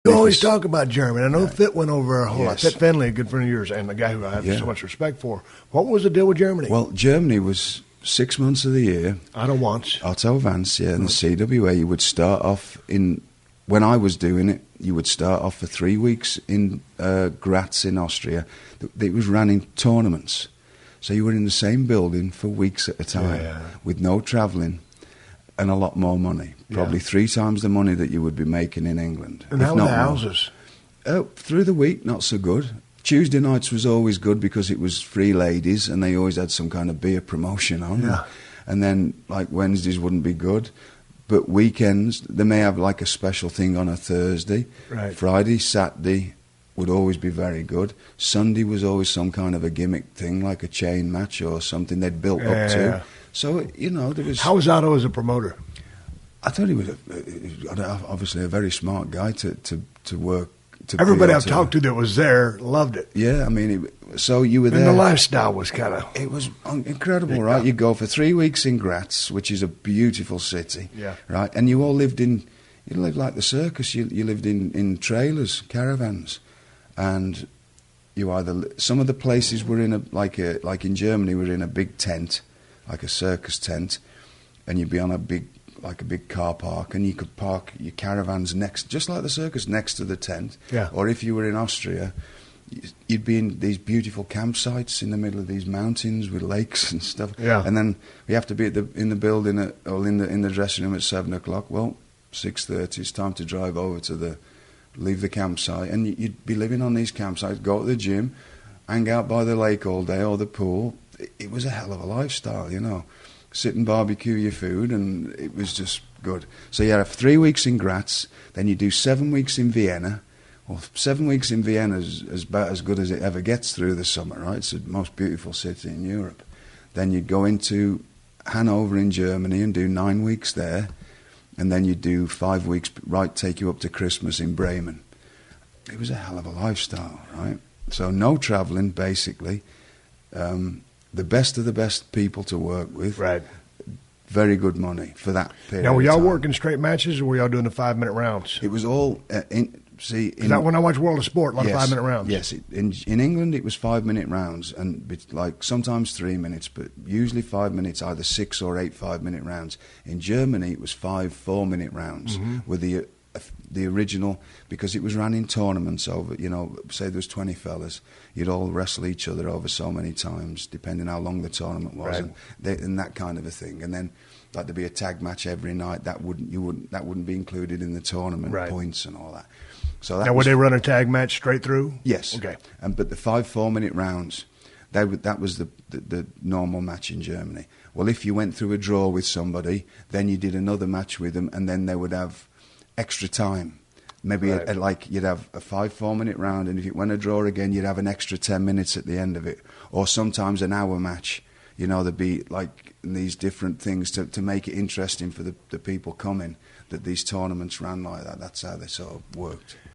You always talk about Germany. I know Fit went over a whole lot. Yes. Fit Finley, a good friend of yours, and a guy who I have so much respect for. What was the deal with Germany? Well, Germany was 6 months of the year. Otto Vance, yeah, and the CWA. You would start off when I was doing it, you would start off for 3 weeks in Graz in Austria. It was run in tournaments. So you were in the same building for weeks at a time with no travelling and a lot more money. Probably 3 times the money that you would be making in England. And how were the houses? Through the week, not so good. Tuesday nights was always good because it was free ladies and they always had some kind of beer promotion on. Yeah. And then, like, Wednesdays wouldn't be good. But weekends, they may have, like, a special thing on a Thursday. Right. Friday, Saturday would always be very good. Sunday was always some kind of a gimmick thing, like a chain match or something they'd built up to. So, there was... How was Otto as a promoter? I thought he was obviously a very smart guy to work. Everybody I've talked to that was there loved it. Yeah, I mean, so you were there. And the lifestyle was kind of... It was incredible, right? You go for 3 weeks in Graz, which is a beautiful city, right? And you all lived you lived like the circus. You lived in trailers, caravans, and you some of the places were in like in Germany, were in a big tent, like a circus tent, and you'd be on a big car park, and you could park your caravans next, just like the circus, next to the tent. Yeah. Or if you were in Austria, you'd be in these beautiful campsites in the middle of these mountains with lakes and stuff. Yeah. And then we have to be in the building or in the dressing room at 7 o'clock. Well, 6:30. It's time to drive over leave the campsite, and you'd be living on these campsites, go to the gym, hang out by the lake all day or the pool. It was a hell of a lifestyle, Sit and barbecue your food, and it was just good. So you have 3 weeks in Graz, then you do 7 weeks in Vienna. Well, 7 weeks in Vienna is about as good as it ever gets through the summer, right? It's the most beautiful city in Europe. Then you'd go into Hanover in Germany and do 9 weeks there, and then you'd do 5 weeks, take you up to Christmas in Bremen. It was a hell of a lifestyle, right? So no travelling, basically. The best of the best people to work with. Right. Very good money for that period. Now, were y'all working straight matches, or were y'all doing the 5-minute rounds? It was all... when I watch World of Sport, a lot of 5-minute rounds. Yes, in England it was 5-minute rounds, and sometimes 3 minutes, but usually 5 minutes, either 6 or 8 5-minute rounds. In Germany it was 5 4-minute rounds with the original, because it was run in tournaments over, say there was 20 fellas, you'd all wrestle each other over so many times, depending how long the tournament was, and that kind of a thing. And then there'd be a tag match every night. That wouldn't be included in the tournament points and all that. So would they run a tag match straight through? Yes. Okay. But the 5 4-minute rounds, that was the normal match in Germany. Well, if you went through a draw with somebody, then you did another match with them, and then they would have extra time. Maybe you'd have a 5 4-minute round, and if it went a draw again, you'd have an extra 10 minutes at the end of it, or sometimes an hour match. There'd be like these different things to make it interesting for the people coming, that these tournaments ran like that. That's how they sort of worked.